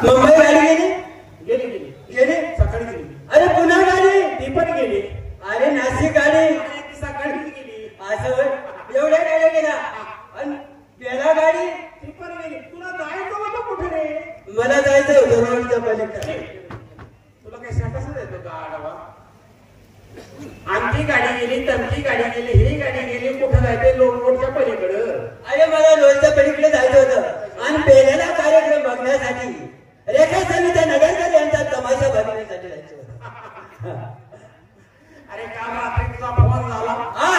मुंबई गाडी गेली गेली गेली गेली सकाळी गेली. अरे पुन्हा गाडी ती पण गेली. अरे नाशिक गाडी ती सकाळी गेली. असं होय. एवढ्या गाड्या गेल्या आणि बेला गाडी ती पण गेली. तुला जायचं होतं कुठे रे? मला जायचं होतं रोडच्या पलीकडे. तुला काय सांगायचं देतो का आडवा? आमची गाडी गेली, तमची गाडी गेली, ही गाडी गेली, कुठं जायचंय? रोडच्या पलीकडं. अरे मला रोडच्या पलीकडे जायचं होतं आणि बेलेला कार्यक्रम बघण्यासाठी रेखा समिती नगरकर यांचा तमाशा बघण्यासाठी जायचं होतं. अरे काल रात्री तुझा फोन झाला. हा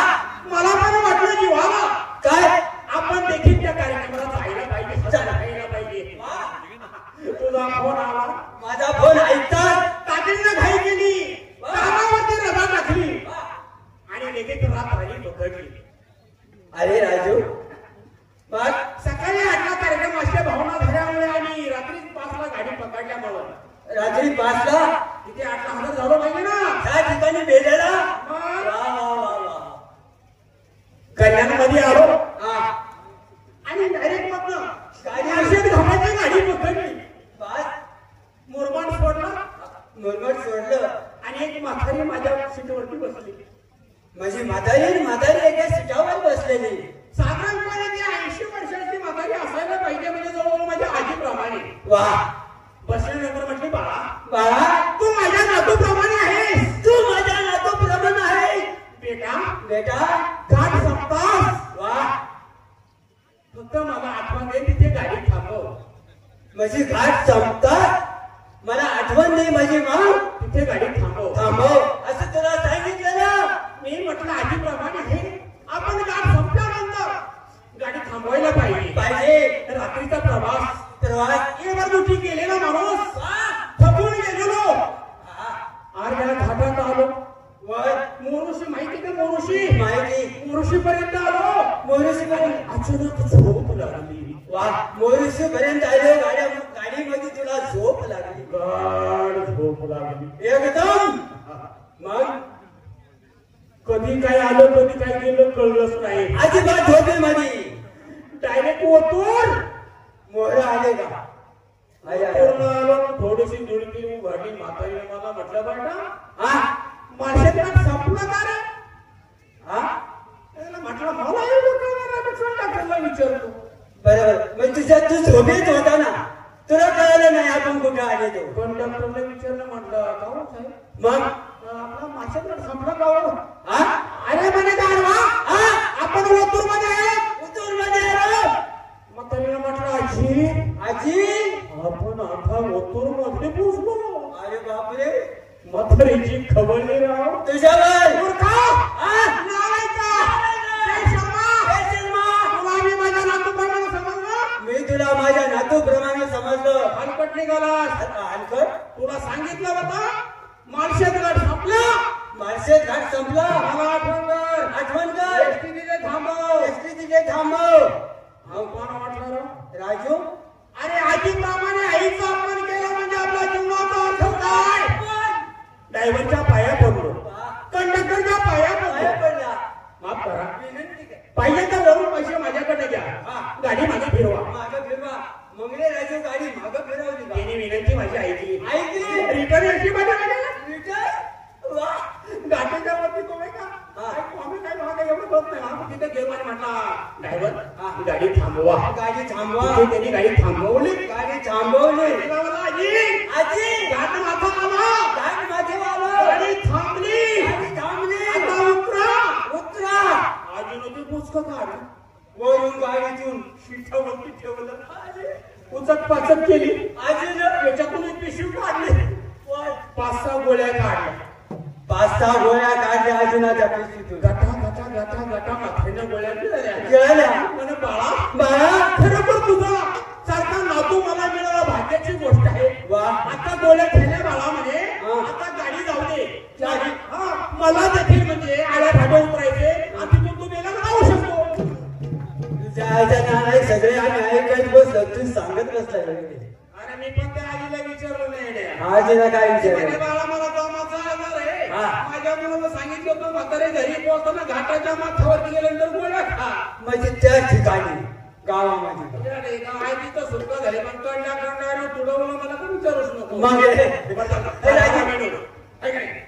मला पण वाटलं की व्हावा काय आपण देखील त्या कार्यक्रमाला जायला पाहिजे, जायला पाहिजे. तुझा फोन आला. माझा फोन ऐकतात तातडीनं घाई केली, कामावरती रजा टाकली आणि लगेच रात्री पकडली. अरे राजू मग सकाळी 8ला कार्यक्रम अशा भावना झाल्यामुळे आणि रात्री 5ला गाडी पकडल्यामुळे रात्री 5ला तिथे 8ला हजर झालो पाहिजे ना. त्या ठिकाणी बेलेला कल्याणमध्ये आलो हा आणि डायरेक्ट मधनं गाडी अशाच घामाची गाडी पकडली. बस मुरबाड सोडला मुरमट सोडलं आणि एक म्हातारी माझ्या सीटवरती बसली. माझी म्हातारी एका सीटावर बसलेली. साधारणपणे ती 80 वर्षाची म्हातारी असायला पाहिजे, म्हणजे जवळजवळ माझ्या आजीप्रमाणे. वा बसल्यानंतर म्हटली, बाळा तू माझ्या नातूप्रमाणे आहेस. तू माझ्या नातूप्रमाणे आहे बेटा घाट संपतास. वा फक्त मला आठवण दे, तिथे गाडी थांबव. माझी घाट संपतात मला आठवण नाही माझी मां, तिथे गाडी थांबव. असं तुला सांगितलं ना. मी म्हटलं आजीप्रमाणे आहे, आपण गाडी संपल्यानंतर गाडी थांबवायला पाहिजे. रात्रीचा प्रवास एवढी गेलेला माणूस थकून गेलेलो. अर्ध्या घाटात आलो. मोरुशी माहिती का? मोरुशी पर्यंत आलो. अचानक झोप लागली. मोरुशी पर्यंत आलो. गाडीमध्ये तुला झोप लागली. गाढ झोप लागली एकदम. मग कधी काय आलं कधी काय गेलं कळलंच नाही. अजिबात झोपेमध्ये डायरेक्ट ओतून मोहरा आले का? आलो. थोडीशी दुडकी उभारली. म्हातारीने मला म्हटलं, बेटा मार्शेत संपलं का रे? म्हटलं मला विचारतो. बरोबर. मग तू झोपेत होता ना, तुला कळलं नाही आपण कुठे आले तो. कंडक्टरला विचारलं. म्हटलं का साहेब मग आपला मार्शेत संपलं का? अरे म्हणे गाडवा आपण ओतूर मध्ये आहे. म्हातारीने म्हटलं, आजी आपण आता ओतूर मध्ये पोहोचलो. अरे बापरे. म्हातारीची खबर नाही राव तुझ्यावर. मी तुला माझ्या नातूप्रमाणे समजलं. हलकट निघालास. हलकट तुला सांगितलं होतं माळशेत घाट संपला. माळशेत घाट संपला. मला आठवण कर. एसटी तिथे थांबव. कोण वाटलं राजू? अरे आजीप्रमाणे आईचा अपमान केला म्हणजे आपला जीवनाचा अर्थ काय? ड्रायव्हरच्या पाया पडलो. कंडक्टरच्या पाया पडला. माफ करा. पाहिजे तर वरून पैसे माझ्याकडे घ्या. गाडी मागे फिरवा. मंगळे राजू गाडी मागे फिरवली. तिने विनंती माझी ऐकली. रिटर्न एसटी मध्ये रिटर्न. गाठीच्या वरती तो आहे का? आम्ही काय भाग एवढं होत नाही. तिथे गेलो आणि म्हटला, ड्रायव्हर गाडी थांबवा. त्यांनी गाडी थांबवली. आजी घाट माझा आला. गाडी थांबली. आता उतरा. आजीनं ती पुस्तक काढली. वरून गाडीतून शिटावरती ठेवलं. उचक पाचक केली. आजीनं त्याच्यातून एक पिशवी काढली. 5-6 गोळ्या काढल्या. 5-6 गोळ्या काढल्या अजूनाच्या पिशवीतून. गटा माथ्यानं गोळ्या गिळाल्या. म्हणे, बाळा खरोखर तुझा सारखा नातू मला मिळाला भाग्याची गोष्ट आहे. आता गोळ्या खेळल्या बाळा म्हणे. आता गाडी जाऊ दे. मला देखील म्हणजे आड्या फाट्या उतरायचे आणि तिथून तू मेला जाऊ शकतो. सगळे आम्ही ऐकत बसलो. तू सांगत बसला. अरे मी पण त्या आजीला विचारलं नाही. आजीला काय विचारलं? बाळा मला कामाचा आजार आहे. माझ्या मुलाला सांगितलं होतं म्हातारे घरी पोहोचताना घाटाच्या माथ्यावरती गेल्यानंतर गोळ्या खा. म्हणजे त्या ठिकाणी गावामध्ये तिथं सुटका झाली पण तुडवलं मग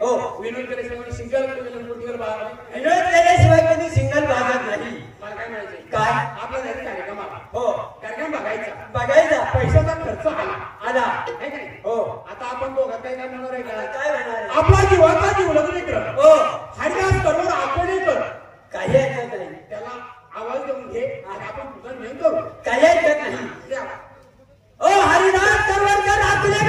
हो विनोद केल्याशिवाय सिंगल विनोद केल्याशिवाय कधी सिंगल भागत नाही. मला काय म्हणायचं काय आपला जायचं कार्यक्रम हो कार्यक्रम बघायचा पैशाचा खर्च आला हो आता आपण दोघात काय करणार आहे का काय होणार आपला जीवाचा जीवलग मित्र हो हरिदास करोड आकोणेकर काही ऐकत नाही. त्याला आवाज देऊन घे आणि आपण तुझा नियम करू काही ऐकत नाही. ओ हरिदास करवरकर आकुलेकर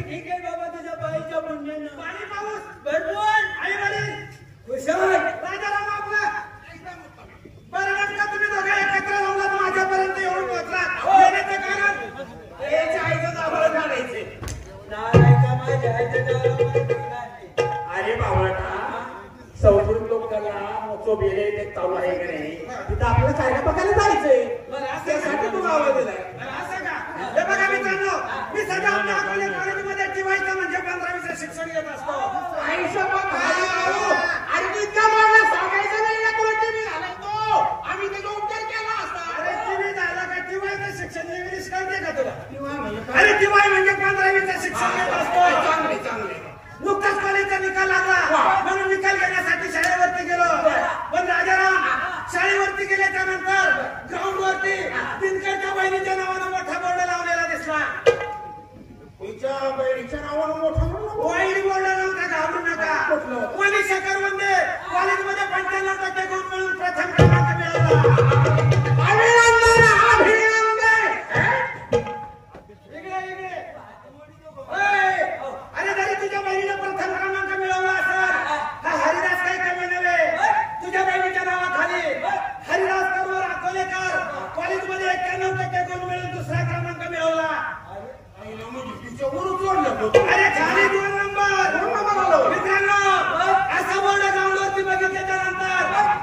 ठीक आहे बाबा तुझ्या बाईच्या पुण्यानं पाणी पाऊस भरपूर आई वडील कुशल राजाराम आपला बरं का तुम्ही दोघे एकत्र जमलात माझ्यापर्यंत येऊन पोहोचलात येण्याचं कारण याच्या आईचं नाव काढायचे नालायका माझ्या आईचं नाव अरे बावळटा संस्कृत लोकांना मोचो बेले ते चालू आहे की नाही तिथं आपल्याला कार्यक्रम बघायला जायचंय त्यासाठी तुला आवाज दिलाय असं का हे बघा मित्रांनो मी सध्या आपल्या अकोले कॉलेजमध्ये टिवायचं म्हणजे 15-20 शिक्षण घेत असतो आयुष्य आणि तितका मला सांगायचं नाही ना तुला टीव्ही झालाय तो आम्ही त्याचा उपचार केला असता अरे टीव्ही झाला का टिवायचं शिक्षण इंग्लिश कळते का तुला अरे टिवाय म्हणजे 15-20 शिक्षण घेत असतो चांगले नुकताच कॉलेजचा निकाल लागला म्हणून निकाल घेण्यासाठी शाळेवरती गेलो पण राजाराम शाळेवरती गेल्याच्या नंतर ग्राउंड वरती दिनकरच्या बहिणीच्या नावानं मोठा बोर्ड लावलेला दिसला. तिच्या बहिणीच्या नावानं मोठा वाईट बोर्ड नव्हता घाबरू नका मनीषा करवंदे कॉलेजमध्ये 95% गुण मिळून प्रथम क्रमांक मिळवला. अभिनंदन अरे जरी तुझ्या बहिणीने प्रथम क्रमांक मिळवला असेल हा हरिदास काही कमी नव्हे. तुझ्या बहिणीच्या नावाखाली हरिदास करवर अकोलेकर कॉलेजमध्ये 91% गुण मिळून दुसरा क्रमांक मिळवला. अरे खाली 2 नंबर मित्रांनो असा बोर्ड ग्राउंडवरती बघितल्याच्या नंतर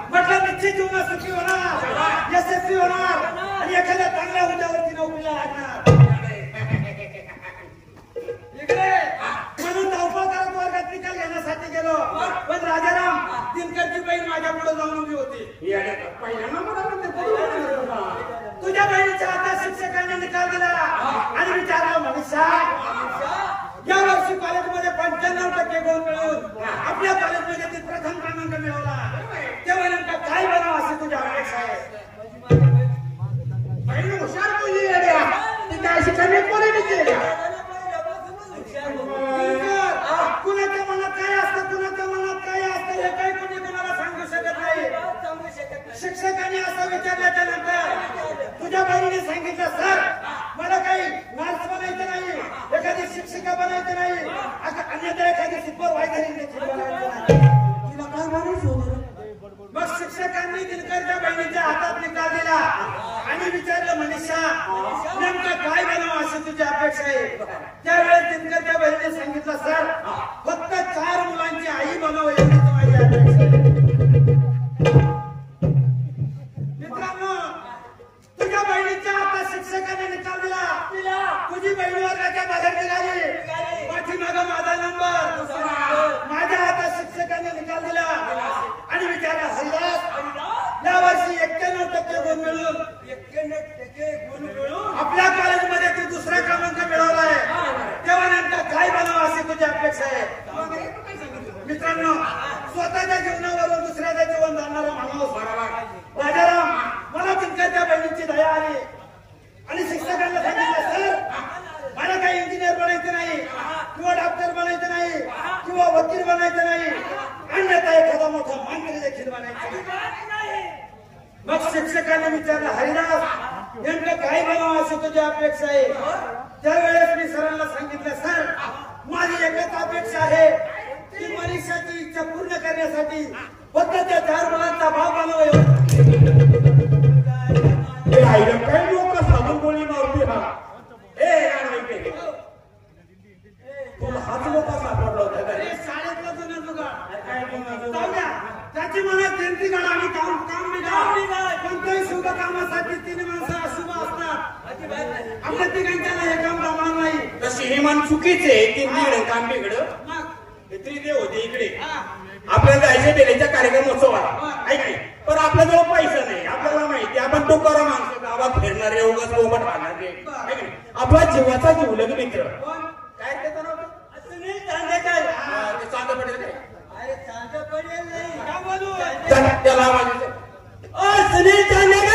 म्हटलं निश्चित जीवनात सुखी होणार यशस्वी होणार आणि एखाद्या चांगल्या हुद्द्यावरती नोकरीला लागणार. म्हणून धावपळ करत वर्गात निकाल घेण्यासाठी गेलो पण राजाराम दिनकरची बहीण माझ्या पुढे जाऊन उभी होती. तुझ्या बहिणीच्या हातात शिक्षकांनी निकाल दिला आणि विचारला मनीषा या वर्षी कॉलेजमध्ये 95% गुण मिळवून आपल्या कॉलेजमध्ये ती प्रथम क्रमांक मिळवला तेव्हा नेमका काय बनावं अशी तुझ्या अपेक्षा आहे. बहीण हुशार तुझी ती काय शिक्षण कुणाच्या मनात काय असतं कुणाच्या मनात काय असतं हे काही कोणी कुणाला सांगू शकत नाही. शिक्षकांनी असं विचारल्याच्या नंतर तुझ्या बहिणीने सांगितलं सर मला काही नर्स बनायचं नाही एखादी शिक्षिका बनायचं नाही अन्यथा एखादी सुपरवायझर देखील बनायचं नाही. तिला काय बनायचं मग शिक्षकांनी दिनकरच्या बहिणीच्या हातात निकाल दिला आणि विचारलं मनीषा नेमकं काय बनावं अशी तुझी अपेक्षा आहे. त्यावेळेस दिनकरच्या बहिणीने सांगितलं सर फक्त 4 मुलांची आई बनावं एवढीच माझी अपेक्षा आहे. मित्रांनो तुझ्या बहिणीच्या हातात शिक्षकाने निकाल दिला तुझी बहिणी वर्गाच्या बाहेर निघाली पाठीमागं माझा नंबर माझ्या हातात शिक्षकाने निकाल दिला आणि विचारला हरिदास या वर्षी 91% गुण मिळून 91% गुण मिळून आपल्या कॉलेजमध्ये ती दुसरा क्रमांक मिळवलाय तेव्हा नेमकं काय बनावं अशी तुझी अपेक्षा आहे. मित्रांनो स्वतःच्या जीवनावरून दुसऱ्याचं जीवन जाणारा माणूस राजाराम मला दिनकरच्या बहिणीची दया आली आणि शिक्षकांना सांगितलं सर मला काही इंजिनियर बनायचं नाही किंवा डॉक्टर बनायचं नाही किंवा वकील बनायचं नाही अन्यथा एखादा मोठा मंत्री देखील बनायचं नाही. मग शिक्षकांनी विचारलं हरिदास नेमकं काय बनावं अशी तुझी अपेक्षा आहे. त्यावेळेस मी सरांना सांगितलं सर माझी एकच अपेक्षा आहे की मनीषाची इच्छा पूर्ण करण्यासाठी फक्त त्या 4 मुलांचा भाव बनावं. काही लोक साधून गोळी मारते हा तुला हाच लोक सापडला होता शाळेतला जुना जुगाड त्याची मनात जयंती काढा आणि काम कोणत्याही शुभ कामासाठी 3 माणसं अशुभ असतात आपल्या तिघांच्याला हे काम जमणार नाही. तशी हे मान चुकीचे 3 काम बिघडं त्रिदेव होते इकडे आपल्याला जायचे बेलेच्या कार्यक्रम उत्सवाला ऐक पण आपल्याजवळ पैसा नाही आपल्याला माहिती आपण तो करा माणसं गावा फिरणारे उगाच बोबट घालणारे आपला जीवाचा जीवलग मित्र काय त्याचं नाव असं नाही चांदेकर ते चांद पडेल काय अरे चांद पडेल नाही का बोलू त्याला आवाज सुनील चांदेकर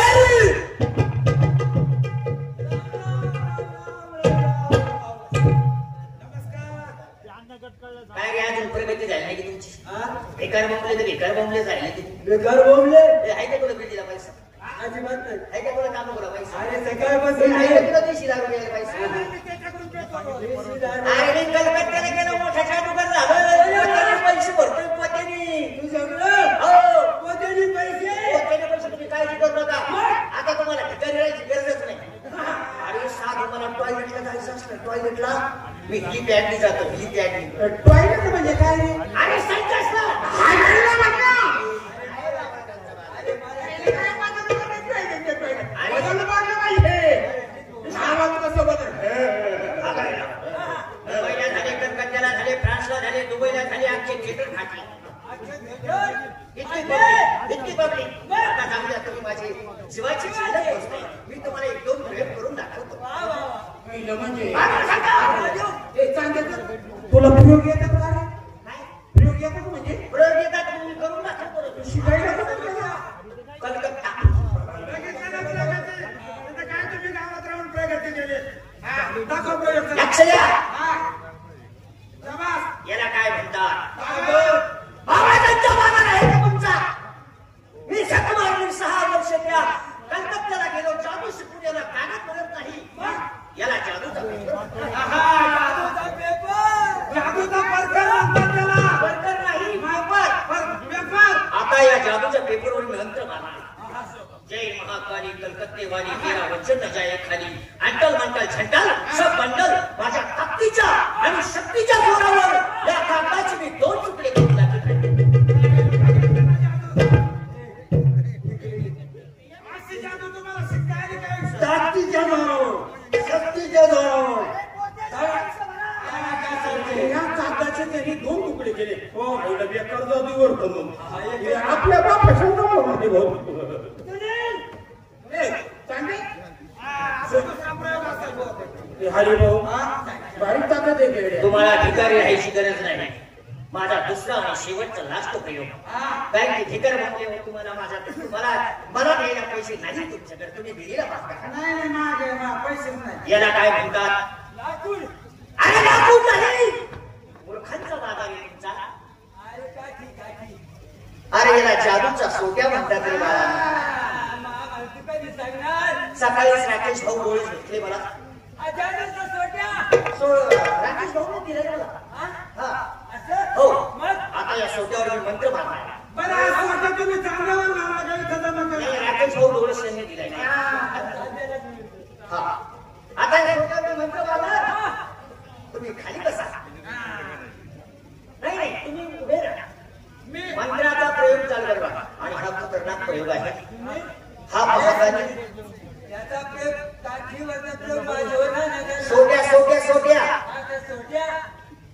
काय रे अजून प्रगती झाली नाही की तुमची बेकार बोंबले तर बेकार बोंबले झाले बेकार बोंबले आहे का तुला भेटीला पैसा अजिबात नाही आहे का तुला काम करा पैसा अरे सकाळपासून आहे नाही. का तुला 30,00,000 रुपये पैसा अरे कलकत्त्याला गेलो मोठा जादूगर झालो त्याने पैसे भरतोय पोत्यानी तू जगलं हो पोत्याने पैसे पोत्याने पैसे तुम्ही काळजी करू नका आता तुम्हाला भिकारी राहायची गरजच नाही अरे साधं मला टॉयलेटला जायचं असतं टॉयलेटला मी ही बॅगनी जातो ही बॅगनी टॉयलेट म्हणजे काय रे अरे संकट मुंबईला झाले कलकत्त्याला झाले फ्रान्सला झाले दुबईला झाले आमचे थिएटर फाटले इतकी पब्लिक आता चांगली तुम्ही माझी जीवाची चिंता पोचते मी तुम्हाला 1-2 प्रयोग करून दाखवतो म्हणजे चांदेकर तुला प्रयोग येतात का रे प्रयोग येतात म्हणजे प्रयोग येतात तुम्ही करून दाखवतो शिकायला कुठं गेला? कलकत्ता लक्ष द्या याला काय म्हणतात महाराजांचा मानर आहे का तुमचा मी सकमारली 6 वर्ष त्या कलकत्त्याला गेलो जादू शिकून याला कागद मिळत नाही याला जादूचा जादूचा परकर म्हणतात त्याला वर्कर नाही पेपर आता या जादूच्या पेपरवर मी अंतर मारला जय महाकाली कलकत्ते वाली मेरा वचन न जाए खाली अंटल मंटल झंटल सब बंडल माझ्या ताकदीच्या आणि शक्तीच्या जोरावर या कागदाचे मी 2 तुकडे करून टाकले ताकदीच्या जोरावर शक्तीच्या जोरावर या कागदाचे त्यांनी 2 तुकडे केले हो आईला बेकार जादूवर म्हणून आपल्या बापाच्या नावामध्ये भाऊ हरी भाऊ बारीक ताकद आहे तुम्हाला भिकारी राहायची गरज नाही माझा दुसरा आणि शेवटचा लास्ट प्रयोग बँक भिकार म्हणले हो तुम्हाला माझा मला द्यायला पैसे नाही तुमच्याकडे तुम्ही दिलेला पैसे याला काय म्हणतात अरे लाकूड नाही मूर्खांचा बाजार आहे तुमचा अरे याला जादूचा सोट्या म्हणतात रे बाळा सकाळीच राकेश भाऊ डोळे घेतले मला राकेश भाऊ दिले मला हो आता या सोट्यावर मी मंत्र मारणार राकेश भाऊ डोळे त्यांनी दिलाय हा आता या सोट्यावर मी मंत्र मारणार तुम्ही खाली बसा नाही तुम्ही उभे राहा मंत्राचा प्रयोग चालू करा आणि हा खतरनाक प्रयोग आहे हा महाकाली सोट्या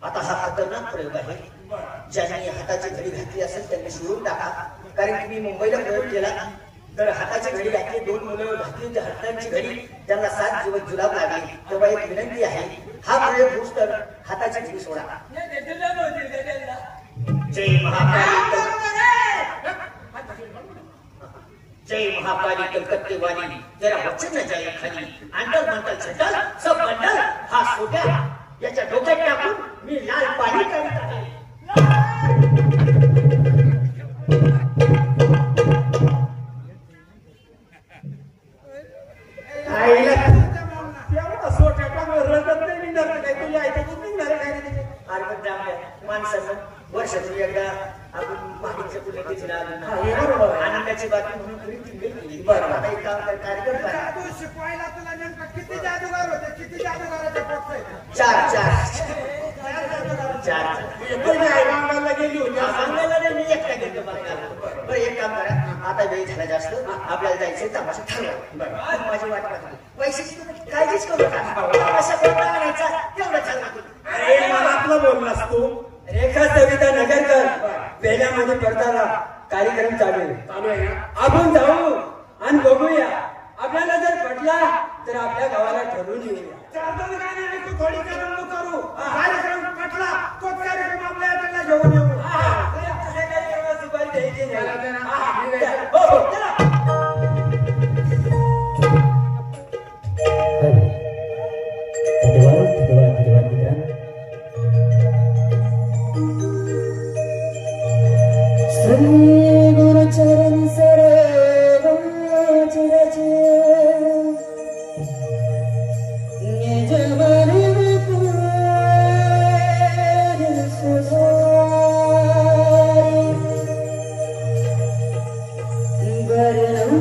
आता हा खतरनाक प्रयोग आहे ज्यांनी हाताची घडी घातली असेल त्यांनी सोडून टाका कारण तुम्ही मुंबईला प्रयोग केला तर हाताची घडी घातली 2 मुलं घातली हातांची घडी त्यांना 7 दिवस जुलाब लागले तेव्हा एक विनंती आहे हा प्रयोग होऊस तर हाताची घडी सोडा जय महाकाली जय महाकाली कलकत्ते वाली जरा वचन न जाए खाली अंटल मंटल झटल सब बंडल हा सोट्या याच्या डोक्यात टाकून मी लाल पाणी काढत आहे सोट्या टाकून रडत नाही निघणार काय तुझ्या ऐकतच निघणार काय रे माणसानं वर्षातून एकदा आपण मागच्या पुण्यतिथीला आनंदाची बातमी म्हणून पुरी केली बरं आता एक काम कार्यक्रम करा शिकवायला तुला नेमकं किती जादूगार होते किती जादूगाराच्या पोट 4 गेली होती सांगायला नाही मी एकटा गेलो बरं एक काम करा आता वेळ झाला जास्त आपल्याला जायचंय तमाशा ठरवा माझी वाट पाहतो पैशाची तुम्ही काळजीच करू नका अशा कोणता आणायचा तेवढं ठरवा अरे मनातलं बोललास तू रेखा सविता नगरकर पेल्यामध्ये पडताना कार्यक्रम चालू आहे चालू आहे ना आपण जाऊ आणि बघूया आपल्याला जर पटला तर आपल्या गावाला ठरवून येऊया. चालतं काय नाही तू थोडी करमणूक करू कार्यक्रम पटला तोच कार्यक्रम आपल्या याला घेऊन येऊ तुझ्या कार्यक्रमात सुपारी द्यायची नाही. चला, चला. हो, हो, चला. धन्यवाद धन्यवाद धन्यवाद मित्रांनो. श्री गुरुचरण सरोज रज निज मन मुकुर सुधारि वरणं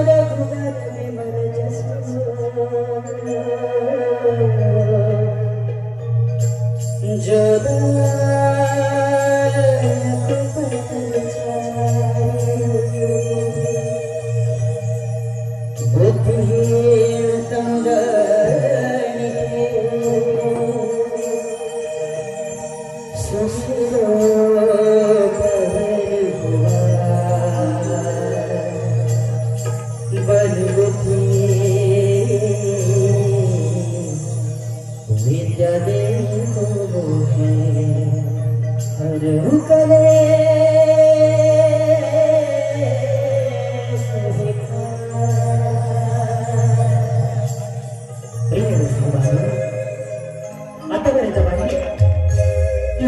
रघुवर विमल जसु विद्या देखो है हर कले आतापर्यंत पाहिजे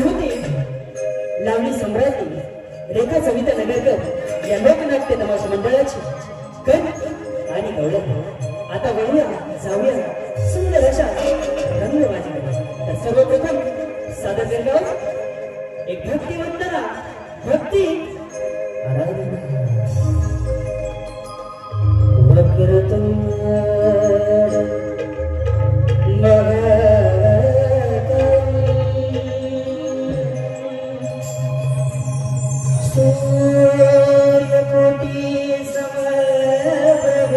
होते लावणी सम्राटी रेखा सविता नगरकर या लोकनाट्य तमाशा मंडळाची कण आणि गवळण. आता वळूया जाऊया सुंदर अशा रंगवाजीकडे. तर सर्वप्रथम सादर करणार एक भक्ती वंदना भक्ती आराधना. वक्रतुंड सूर्यकोटि समप्रभ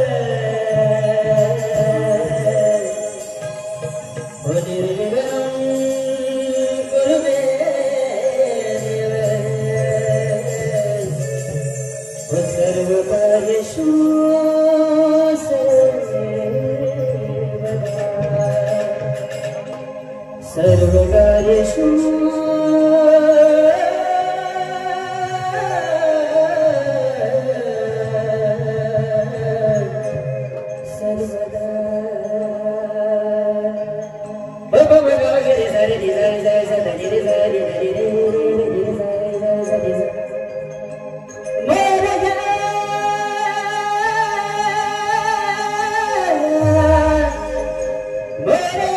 निर्विघ्नं कुरु मे देव. सर्वकार्येषु सर्वकार्येषु सर्वदा. बाबा बाबा रे सारे रे सारे सारे सारे रे सारे रे रे रे सारे सारे सारे मेरे जने मेरे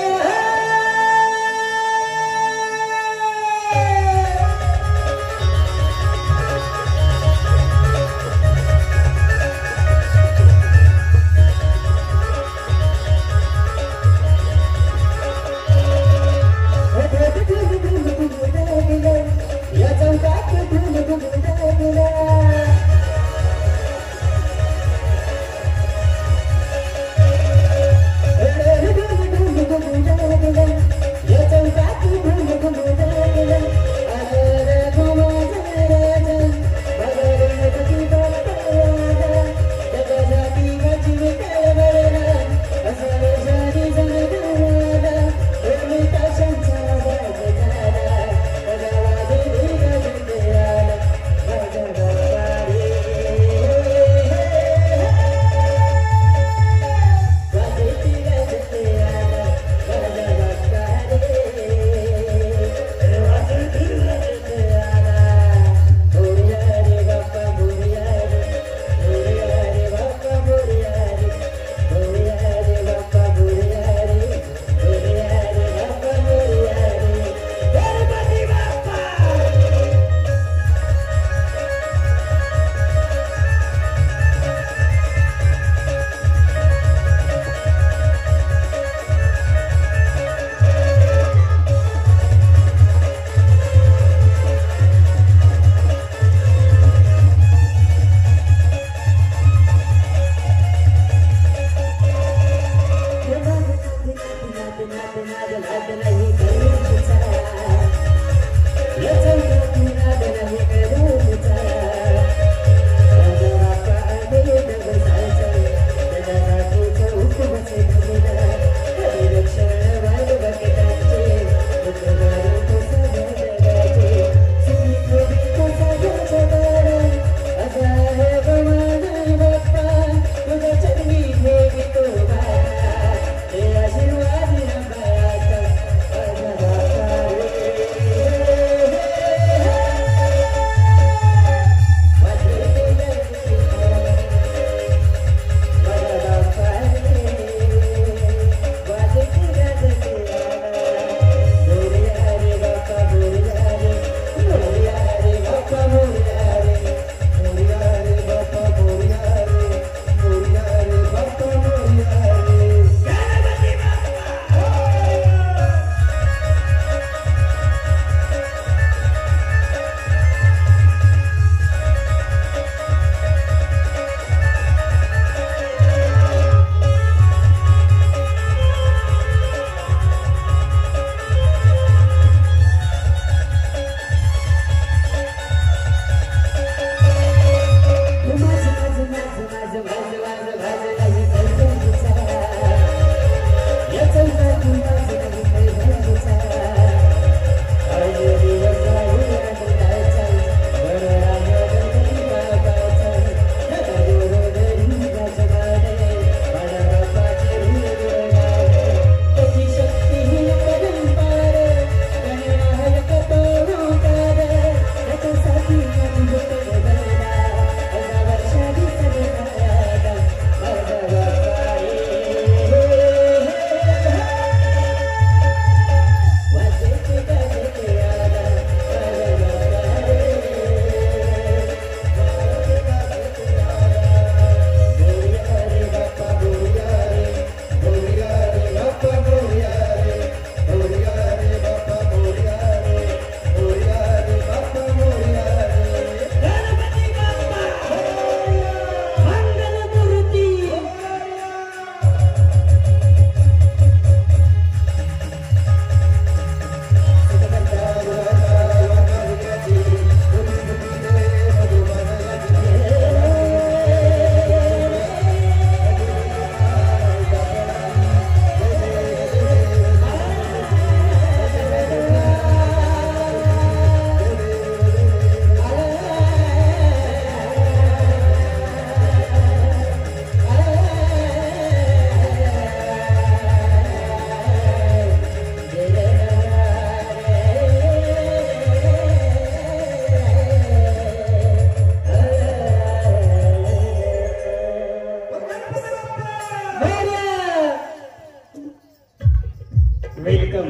वेलकम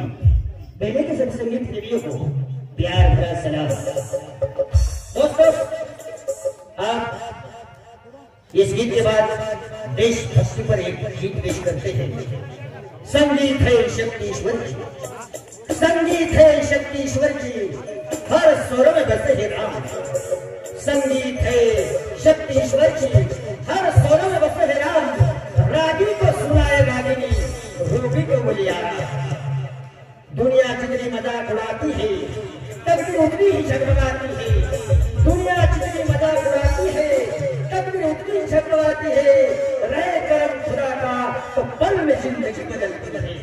पहले के सत्संगीत प्रेमियों को प्यार भरा सलाम। दोस्तों, आप इस गीत के बाद देशभक्ति पर एक गीत पेश करते हैं। संगीत है शक्ति ईश्वर की, संगीत है शक्ति ईश्वर की, हर स्वर में बसे है राम। संगीत है शक्ति ईश्वर की, हर स्वर में बसे है राम। रागी को सुनाए रागिनी, रूबी को बोलिया। दुनिया जितनी मजाक उड़ाती है, तब भी उतनी ही झगड़ाती है। दुनिया जितनी मजाक उड़ाती है, तब भी उतनी ही झगड़ाती है। रहे कर्म खुदा का तो पल में जिंदगी बदलती है।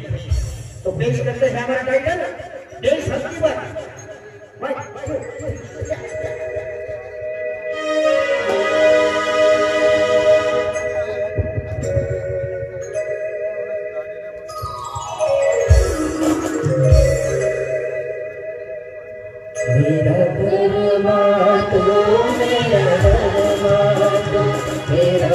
तो पेश करते हैं हमारा टाइटल देशभक्ति पर। मेरा दरबार तो मेरा दरबार तो मेरा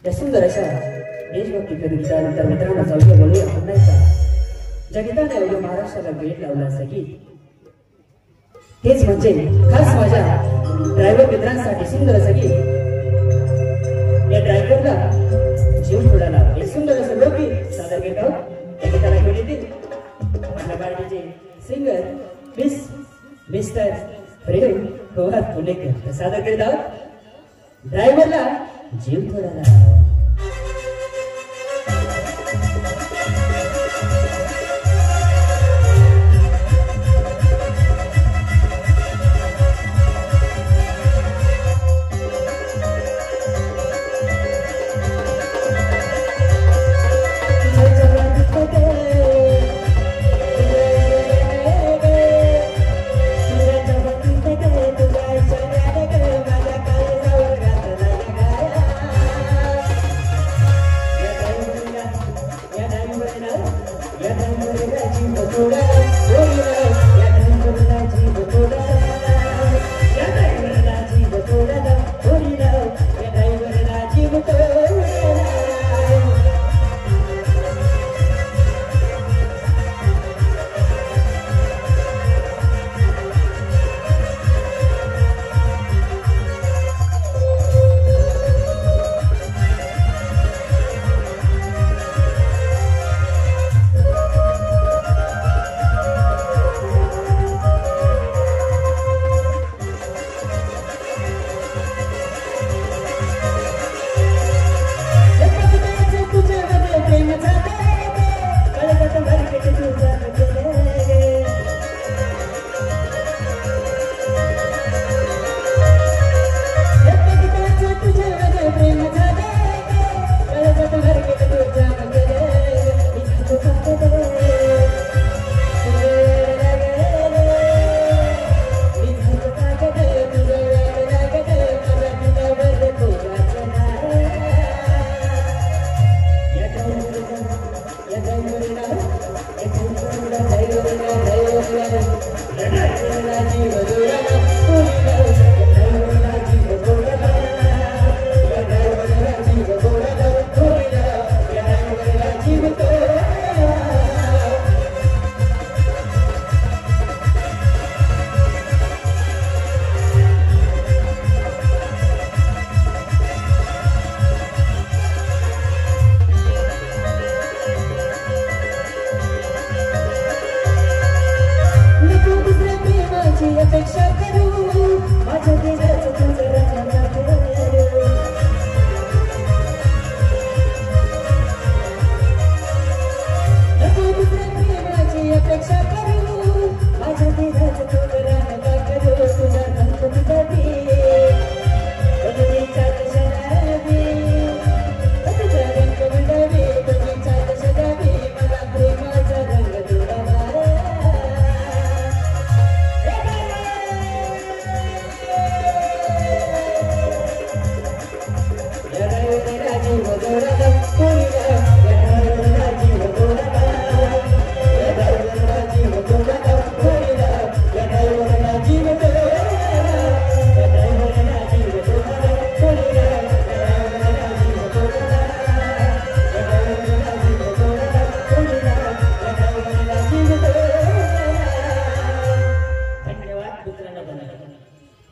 या सुंदर अशा देशभक्ती गीतानंतर मित्रांनो जाऊया बोलूया पुन्हा एकदा ज्या गीताने अवघ्या महाराष्ट्राला वेळ लावला असं गीत तेच म्हणजे खास माझ्या ड्रायव्हर मित्रांसाठी सुंदर असं गीत या ड्रायव्हरला जीव थोडाला एक सुंदर असं लोकगीत सादर करत आहोत त्या गीताला घेऊन येतील आपल्या पार्टीचे सिंगर मिस्टर प्रेम कुमार पुणेकर सादर करीत आहोत ड्रायव्हरला जीव थोडाला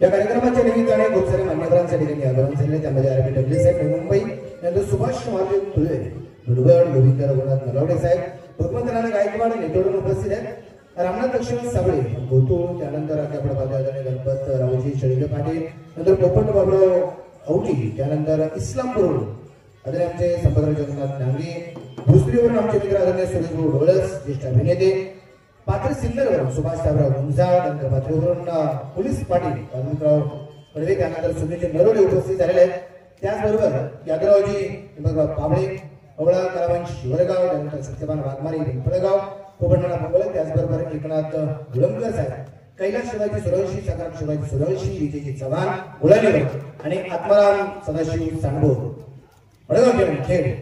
या कार्यक्रमाच्या निमित्ताने खूप सारे मान्यवरांसाठी त्यांनी आगमन झाले त्यामध्ये RBW साहेब मुंबई त्यानंतर सुभाष महादेव फुले दुर्गड गोविंद रघुनाथ नलावडे साहेब भगवंतराणा गायकवाड नेटवरून उपस्थित आहेत रामनाथ लक्ष्मण साबळे गोतूळ त्यानंतर आपल्या पादाने गणपत रावजी शैल पाटील नंतर पोपट बाबराव औटी त्यानंतर इस्लामपूर आदरणीय आमचे संपतराव जगन्नाथ नांगे भोसरीवरून आमचे मित्र आदरणीय सुरेश ढोळस ज्येष्ठ अभिनेते पात्र सिन्नरवरून सुभाष साहेबराव गुंजाळ नंतर पात्रेवरून पोलीस पाटील हनुमंतराव पडवे त्यानंतर सुनील नरोडे उपस्थित झालेले आहेत त्याचबरोबर यादवरावजी पाबळे अवळा कलावंश शिवरगाव त्यानंतर सत्यपान वाघमारे पिंपळगाव कोबंडणा पंगोळे त्याचबरोबर एकनाथ गुळंकर साहेब कैलास शिवाजी सुरवंशी सकाराम शिवाजी सुरवंशी विजयजी चव्हाण गुळाणीवर आणि आत्माराम सदाशिव सांडभोर वडगाव खेळ